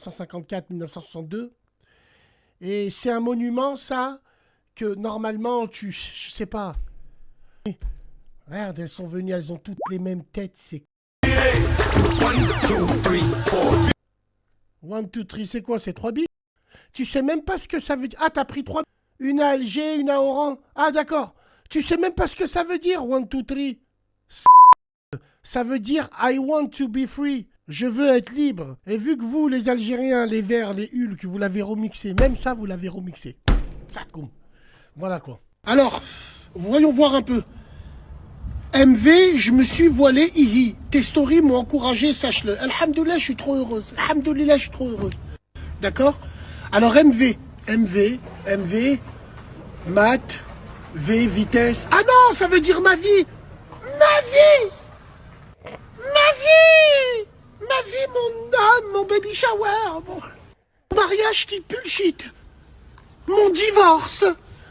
1954-1962. Et c'est un monument, ça, que normalement, je sais pas. Regarde, elles sont venues, elles ont toutes les mêmes têtes. C'est 1, 2, 3, c'est quoi? C'est 3 billes? Tu sais même pas ce que ça veut dire. Ah, t'as pris 3 billes. Une à Alger, une à Oran. Ah, d'accord. Tu sais même pas ce que ça veut dire, 1, 2, 3. Ça veut dire I want to be free. Je veux être libre. Et vu que vous, les Algériens, les Verts, les Hulk, vous l'avez remixé, même ça, vous l'avez remixé. Ça comme. Voilà quoi. Alors, voyons voir un peu. MV, je me suis voilé, hihi. Tes stories m'ont encouragé, sache-le. Alhamdoulilah, je suis trop heureuse. Alhamdoulilah, je suis trop heureuse. D'accord? Alors MV, maths, V, vitesse. Ah non, ça veut dire ma vie. Ma vie. Ma vie, mon homme, mon baby shower, mon mariage qui bullshit. Mon divorce.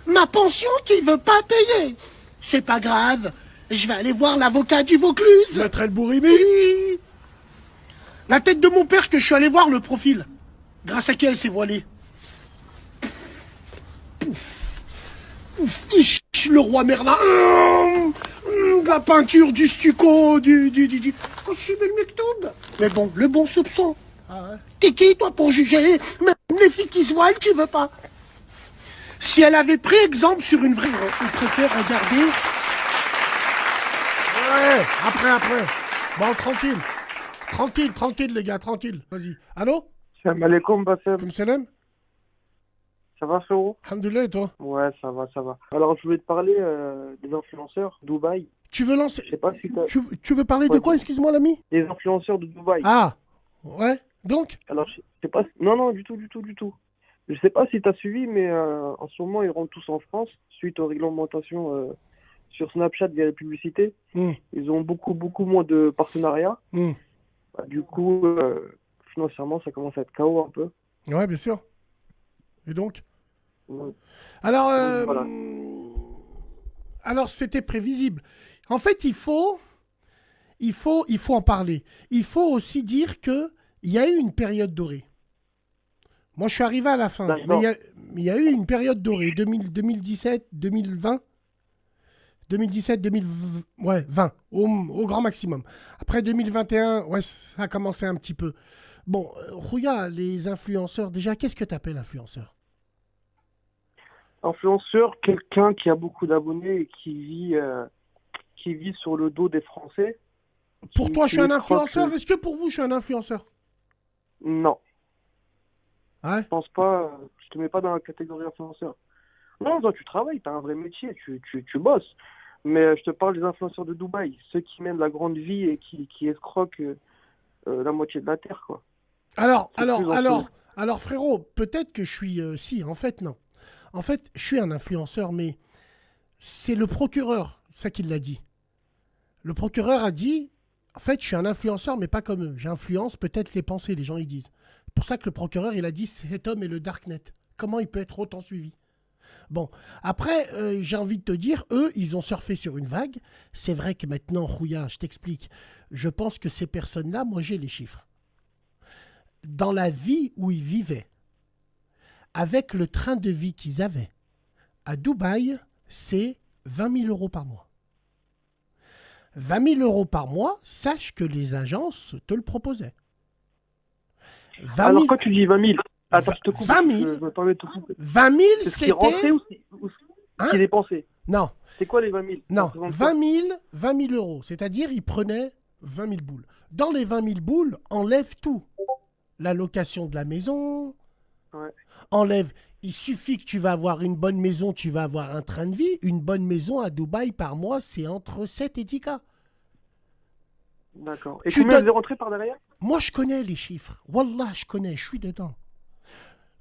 Ma pension qui veut pas payer. C'est pas grave. Je vais aller voir l'avocat du Vaucluse. Maître El Bourimi. La tête de mon père que je suis allé voir le profil. Grâce à qui elle s'est voilée. Le roi Merlin. De la peinture, du stucco, du... Oh, je suis le Mektoub. Mais bon, le bon soupçon. Ah ouais. T'es qui, toi, pour juger? Même les filles qui se voilent, tu veux pas. Si elle avait pris exemple sur une vraie... On préfère regarder... Ouais, après. Bon, tranquille, les gars, tranquille. Vas-y. Allô? Salam alaikum, Bassem. Comme salam? Ça va, frérot? Alhamdoulilah, et toi? Ouais, ça va. Alors, je voulais te parler des influenceurs Dubaï. Tu veux lancer... Je sais pas si tu veux parler de quoi, excuse-moi, l'ami? des influenceurs de Dubaï. Ah, ouais, donc? Alors, je sais pas... Non, du tout. Je sais pas si t'as suivi, mais en ce moment, ils rentrent tous en France suite aux réglementations sur Snapchat via les publicités. Ils ont beaucoup moins de partenariats. Bah, du coup, financièrement, ça commence à être KO un peu. Ouais, bien sûr. Et donc? Ouais. Alors, Voilà. alors c'était prévisible. En fait, il faut en parler. Il faut aussi dire qu'il y a eu une période dorée. Moi, je suis arrivé à la fin. Mais il y a eu une période dorée. 2017, 2020. 2017, 2020, ouais, 20, au grand maximum. Après 2021, ouais, ça a commencé un petit peu. Bon, Rouya, les influenceurs, déjà, qu'est-ce que tu appelles influenceur? Influenceur, quelqu'un qui a beaucoup d'abonnés et qui vit sur le dos des Français. Pour toi, je suis un influenceur? Que... Est-ce que pour vous, je suis un influenceur? Non. Ouais. Je pense pas, je te mets pas dans la catégorie influenceur. Non, toi, tu travailles, tu as un vrai métier, tu bosses. Mais je te parle des influenceurs de Dubaï, ceux qui mènent la grande vie et qui escroquent la moitié de la terre, quoi. Alors, frérot, peut-être que je suis... si, en fait, non. En fait, je suis un influenceur, mais c'est le procureur, ça qui l'a dit. Le procureur a dit, en fait, je suis un influenceur, mais pas comme eux. J'influence peut-être les pensées, les gens ils disent. C'est pour ça que le procureur, il a dit, cet homme est le Darknet. Comment il peut être autant suivi? Bon, après, j'ai envie de te dire, eux, ils ont surfé sur une vague. C'est vrai que maintenant, Rouya, je t'explique, je pense que ces personnes-là, moi j'ai les chiffres. Dans la vie où ils vivaient, avec le train de vie qu'ils avaient, à Dubaï, c'est 20 000 euros par mois. 20 000 euros par mois, sache que les agences te le proposaient. 20 000... Alors, quand tu dis 20 000, attends, je te coupe. 20 000, je me permets de te couper. 20 000, C'est ce qui c'était... rentrait ou ce qui dépensait? Non. C'est quoi les 20 000? Non, 20 000 euros. C'est-à-dire, ils prenaient 20 000 boules. Dans les 20 000 boules, enlève tout. La location de la maison, ouais. Enlève. Il suffit que tu vas avoir une bonne maison, tu vas avoir un train de vie. Une bonne maison à Dubaï par mois, c'est entre 7 et 10 K. D'accord. Et combien vous rentré par derrière? Moi, je connais les chiffres. Wallah, je connais, je suis dedans.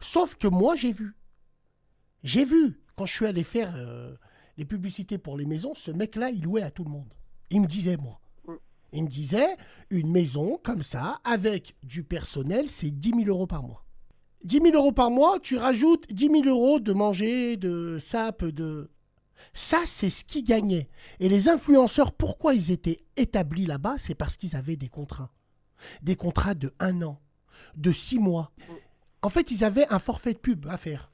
Sauf que moi, j'ai vu. J'ai vu, quand je suis allé faire les publicités pour les maisons, ce mec-là, il louait à tout le monde. Il me disait, moi. Il me disait, une maison comme ça, avec du personnel, c'est 10 000 euros par mois. 10 000 euros par mois, tu rajoutes 10 000 euros de manger, de sap, de... Ça, c'est ce qu'ils gagnaient. Et les influenceurs, pourquoi ils étaient établis là-bas? C'est parce qu'ils avaient des contrats. Des contrats de 1 an, de 6 mois. En fait, ils avaient un forfait de pub à faire.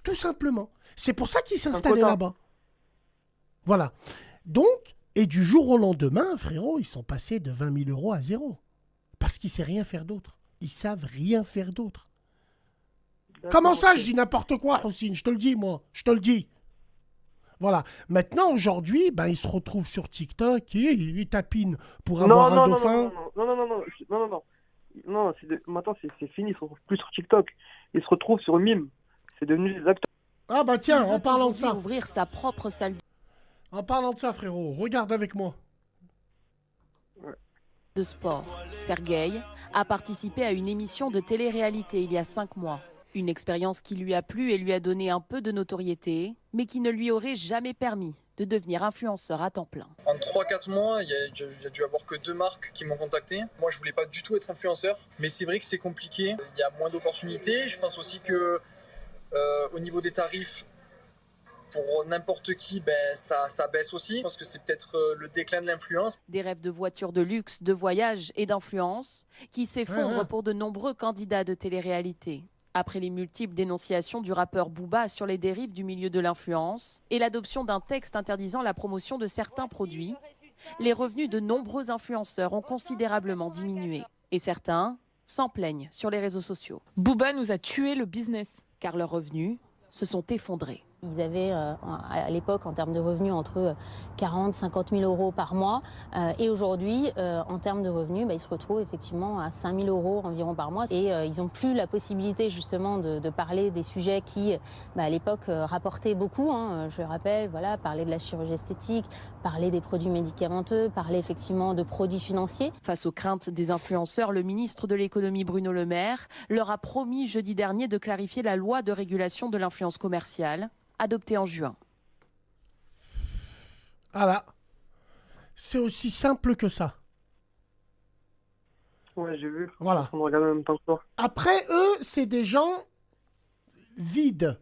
Tout simplement. C'est pour ça qu'ils s'installaient là-bas. Voilà. Donc, et du jour au lendemain, frérot, ils sont passés de 20 000 euros à zéro. Parce qu'ils ne savent rien faire d'autre. Ils savent rien faire d'autre. Comment ça, je dis n'importe quoi, Houssine? Je te le dis, moi. Je te le dis. Voilà. Maintenant, aujourd'hui, ben, ils se retrouvent sur TikTok et ils tapinent pour avoir un dauphin. Non, maintenant, c'est fini. Ils se retrouvent plus sur TikTok. Ils se retrouvent sur Mime. C'est devenu des acteurs. Ah bah tiens, en parlant de ça. Ouvrir sa propre salle En parlant de ça, frérot, regarde avec moi. de sport. Sergueï a participé à une émission de télé-réalité il y a 5 mois. Une expérience qui lui a plu et lui a donné un peu de notoriété, mais qui ne lui aurait jamais permis de devenir influenceur à temps plein. En 3-4 mois, il y a dû avoir que 2 marques qui m'ont contacté. Moi, je voulais pas du tout être influenceur, mais c'est vrai que c'est compliqué. Il y a moins d'opportunités. Je pense aussi que au niveau des tarifs, pour n'importe qui, ça baisse aussi. Je pense que c'est peut-être le déclin de l'influence. Des rêves de voitures de luxe, de voyage et d'influence qui s'effondrent pour de nombreux candidats de télé-réalité. Après les multiples dénonciations du rappeur Booba sur les dérives du milieu de l'influence et l'adoption d'un texte interdisant la promotion de certains produits, les revenus de nombreux influenceurs ont considérablement diminué. Et certains s'en plaignent sur les réseaux sociaux. Booba nous a tué le business. Car leurs revenus se sont effondrés. Ils avaient à l'époque en termes de revenus entre 40 000 50 000 euros par mois et aujourd'hui en termes de revenus ils se retrouvent effectivement à 5 000 euros environ par mois et ils n'ont plus la possibilité justement de parler des sujets qui à l'époque rapportaient beaucoup, je le rappelle, voilà, parler de la chirurgie esthétique, parler des produits médicamenteux, parler effectivement de produits financiers. Face aux craintes des influenceurs, le ministre de l'économie Bruno Le Maire leur a promis jeudi dernier de clarifier la loi de régulation de l'influence commerciale adopté en juin. Voilà. C'est aussi simple que ça. Ouais, j'ai vu. Voilà. On regarde en même temps que toi. Après, eux, c'est des gens vides.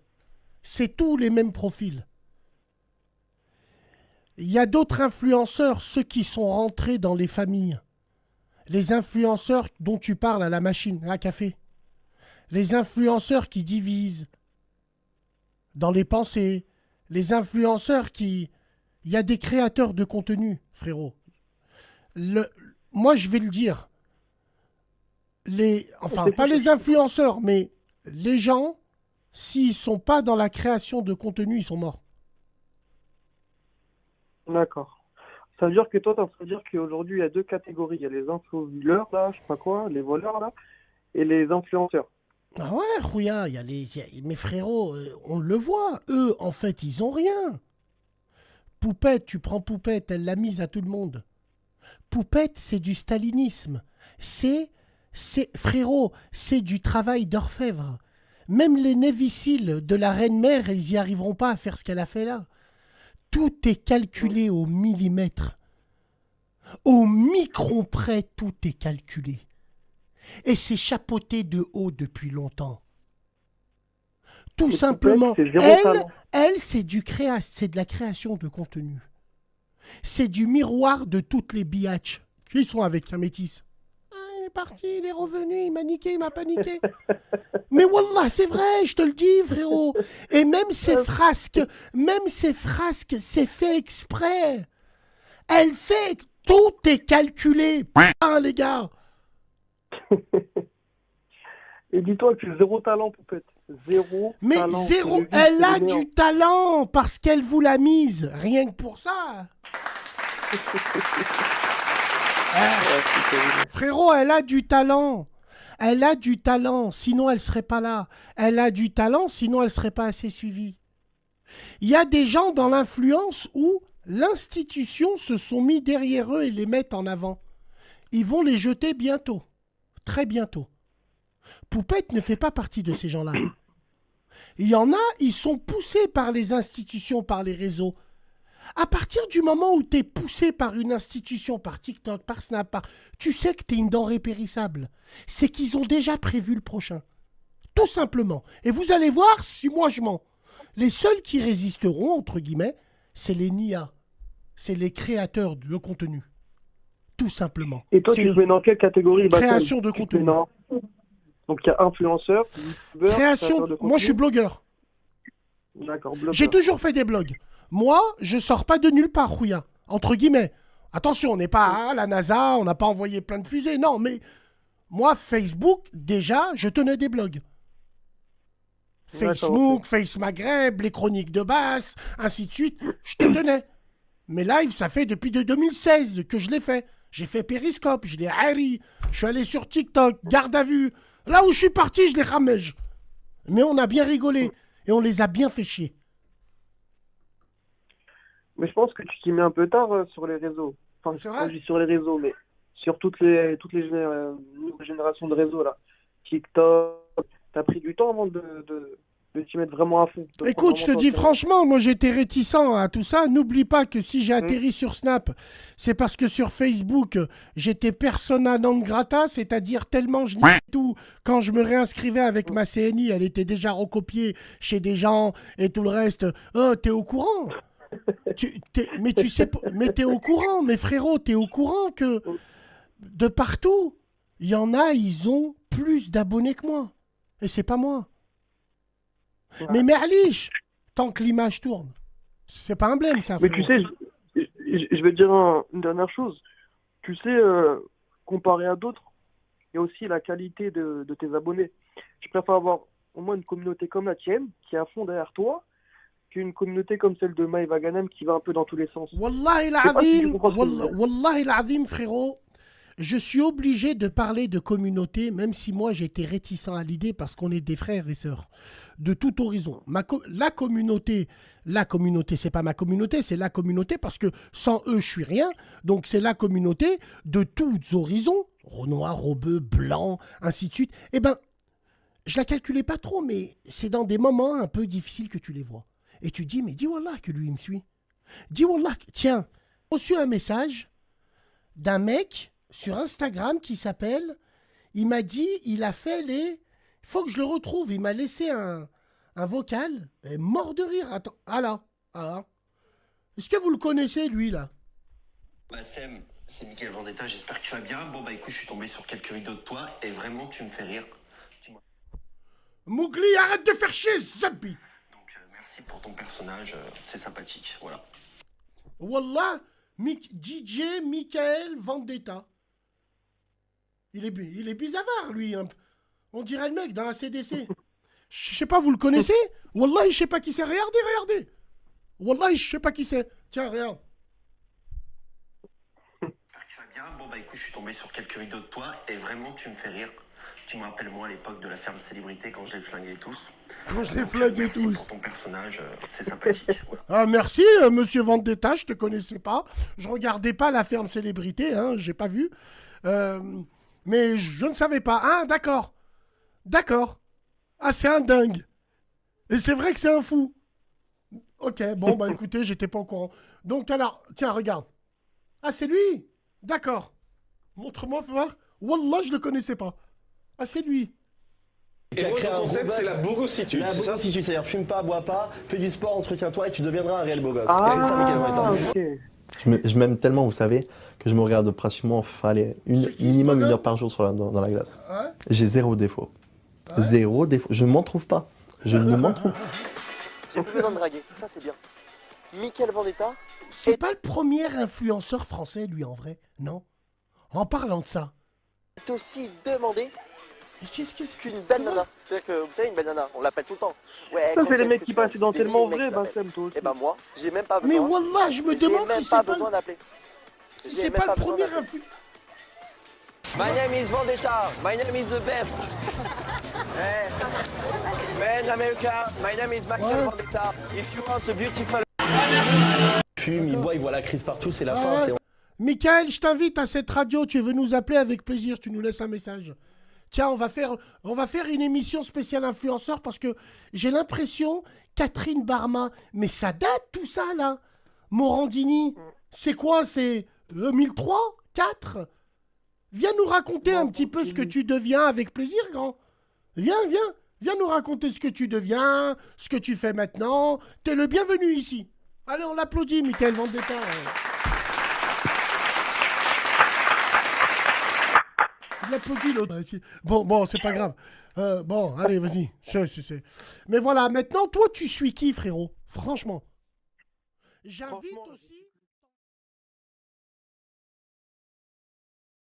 C'est tous les mêmes profils. Il y a d'autres influenceurs, ceux qui sont rentrés dans les familles. Les influenceurs dont tu parles à la machine, à café. Les influenceurs qui divisent dans les pensées, les influenceurs qui... Il y a des créateurs de contenu, frérot. Moi, je vais le dire. Enfin, pas les influenceurs, mais les gens, s'ils ne sont pas dans la création de contenu, ils sont morts. D'accord. Ça veut dire que toi, ça veut dire qu'aujourd'hui, il y a 2 catégories. Il y a les info-vileurs, là, je sais pas quoi, les voleurs, là, et les influenceurs. Ah ouais, Rouya, mes frérots, on le voit. Eux, en fait, ils ont rien. Poupette, tu prends Poupette, elle l'a mise à tout le monde. Poupette, c'est du stalinisme. Frérot, c'est du travail d'orfèvre. Même les néviciles de la reine-mère, ils n'y arriveront pas à faire ce qu'elle a fait là. Tout est calculé au millimètre. Au micron près, tout est calculé. Et c'est chapeauté de haut depuis longtemps. Tout simplement, elle c'est de la création de contenu. C'est du miroir de toutes les biatchs qui sont avec un métis. Ah, il est parti, il est revenu, il m'a niqué, il m'a pas niqué. Mais wallah, c'est vrai, je te le dis, frérot. Et même ces frasques, c'est fait exprès. Elle fait, tout est calculé. Putain, les gars. Et dis-toi que zéro talent, Poupette. Mais talent. Elle a du talent parce qu'elle vous l'a mise. Rien que pour ça. Frérot, elle a du talent. Elle a du talent, sinon elle serait pas là. Elle a du talent, sinon elle serait pas assez suivie. Il y a des gens dans l'influence où l'institution se sont mis derrière eux et les mettent en avant. Ils vont les jeter bientôt. Très bientôt. Poupette ne fait pas partie de ces gens-là. Il y en a, ils sont poussés par les institutions, par les réseaux. À partir du moment où tu es poussé par une institution, par TikTok, par Snap, tu sais que tu es une denrée périssable. C'est qu'ils ont déjà prévu le prochain. Tout simplement. Et vous allez voir si moi je mens. Les seuls qui résisteront, entre guillemets, c'est les NIA. C'est les créateurs de contenu. Tout simplement. Et toi, tu te mets dans quelle catégorie? Création de contenu. Donc il y a influenceur, youtubeur, Création. Moi, je suis blogueur. D'accord, blogueur. J'ai toujours fait des blogs. Moi, je sors pas de nulle part, Rouya. Entre guillemets. Attention, on n'est pas à la NASA, on n'a pas envoyé plein de fusées. Non, mais moi, Facebook, déjà, je tenais des blogs. Facebook, Face Maghreb, les chroniques de Basse, ainsi de suite. Je te tenais. Mes lives, ça fait depuis 2016 que je l'ai fait. J'ai fait Periscope, je l'ai harry. Je suis allé sur TikTok, garde à vue. Là où je suis parti, je les ramège. Mais on a bien rigolé. Et on les a bien fait chier. Mais je pense que tu t'y mets un peu tard sur les réseaux. Enfin, c'est vrai. Je dis sur les réseaux, mais sur toutes les nouvelles générations de réseaux, là. TikTok, t'as pris du temps avant de t'y mettre vraiment à fond. Écoute, je te dis franchement, moi j'étais réticent à tout ça. N'oublie pas que si j'ai atterri sur Snap, c'est parce que sur Facebook, j'étais persona non grata, c'est-à-dire tellement je niais tout. Quand je me réinscrivais avec ma CNI, elle était déjà recopiée chez des gens et tout le reste. Oh, t'es au courant? Mais tu sais, mais t'es au courant, mes frérots, t'es au courant que de partout, il y en a, ils ont plus d'abonnés que moi. Et c'est pas moi. Ouais. Mais Merlich, tant que l'image tourne, c'est pas un blême, ça. Mais frérot. Tu sais, je vais te dire une dernière chose. Tu sais, comparé à d'autres, il y a aussi la qualité de tes abonnés. Je préfère avoir au moins une communauté comme la tienne, qui est à fond derrière toi, qu'une communauté comme celle de Maïva Ghanem qui va un peu dans tous les sens. Wallahi l'azim, frérot. Je suis obligé de parler de communauté, même si moi j'étais réticent à l'idée parce qu'on est des frères et sœurs de tout horizon. La communauté, c'est pas ma communauté, c'est la communauté parce que sans eux je suis rien. Donc c'est la communauté de tous horizons, Renoir, Robeux, Blanc, ainsi de suite. Eh ben, je la calculais pas trop, mais c'est dans des moments un peu difficiles que tu les vois. Et tu dis, mais dis wallah que lui il me suit. Dis wallah, tiens, j'ai reçu un message d'un mec sur Instagram qui s'appelle, il m'a dit, il a fait les... Il faut que je le retrouve, il m'a laissé un vocal, mort de rire. Attends, est-ce que vous le connaissez, lui, là? Sam, c'est Mickaël Vendetta, j'espère que tu vas bien. Bon, bah écoute, je suis tombé sur quelques vidéos de toi et vraiment, tu me fais rire. Mowgli, arrête de faire chier, Zabi. Donc, merci pour ton personnage, c'est sympathique, voilà. Wallah, DJ Mickaël Vendetta. Il est bizarre, lui. Hein. On dirait le mec dans la CDC. Je sais pas, vous le connaissez? Wallah, je sais pas qui c'est. Regardez. Wallah, je sais pas qui c'est. Tiens, regarde. J'espère que tu vas bien. Bon, bah écoute, je suis tombé sur quelques vidéos de toi et vraiment, tu me fais rire. Tu me rappelles, moi, à l'époque de la ferme Célébrité, quand je les flinguais tous. Merci pour ton personnage, c'est sympathique. Voilà. Ah, merci, monsieur Vendetta, je te connaissais pas. Je regardais pas la ferme Célébrité, hein, j'ai pas vu. Mais je ne savais pas. Ah, d'accord. Ah, c'est un dingue. Et c'est vrai que c'est un fou. Ok, bon, bah écoutez, j'étais pas au courant. Donc alors, tiens, regarde. Ah, c'est lui. D'accord. Montre-moi, fais voir. Wallah, je le connaissais pas. Ah, c'est lui. Et le concept, c'est la bogossitude. La bogossitude, c'est-à-dire fume pas, bois pas, fais du sport, entretiens-toi et tu deviendras un réel beau gosse. Ah, c'est ça, Mickaël Vendetta. Okay. Je m'aime tellement, vous savez, que je me regarde pratiquement minimum 1 heure par jour dans la glace. Ouais. J'ai zéro défaut. Ouais. Zéro défaut. Je ne m'en trouve pas. Je ne m'en trouve pas. J'ai plus besoin de draguer, ça c'est bien. Mickaël Vendetta. C'est pas le premier influenceur français, lui, en vrai, non? En parlant de ça. C'est aussi demandé qu'est-ce qu'une belle nana. C'est-à-dire que, vous savez, une belle nana, on l'appelle tout le temps. Ouais, ça, c'est les mecs qui passent dans Tellement Vrai, Bassem, toi aussi. Et ben moi, j'ai même pas besoin. Mais wallah, je me demande si c'est besoin d'appeler. C'est pas le premier influenceur. My name is Vendetta. My name is the best. Hey. Man, America. My name is Mickaël Vendetta. If you want a beautiful... Fume, il boit, il voit la crise partout, c'est la fin. Mickaël, je t'invite à cette radio. Tu veux nous appeler avec plaisir. Tu nous laisses un message. Tiens, on va faire une émission spéciale influenceur parce que j'ai l'impression, Catherine Barma, mais ça date tout ça là. Morandini, c'est quoi? C'est 2003 4? Viens nous raconter un petit peu ce que tu deviens avec plaisir, grand. Viens nous raconter ce que tu deviens, ce que tu fais maintenant. T'es le bienvenu ici. Allez, on l'applaudit, Mickaël Vendetta. Il applaudit l'autre. Bon, c'est pas grave. Bon, allez, vas-y. Mais voilà, maintenant, toi, tu suis qui, frérot? Franchement. J'invite aussi...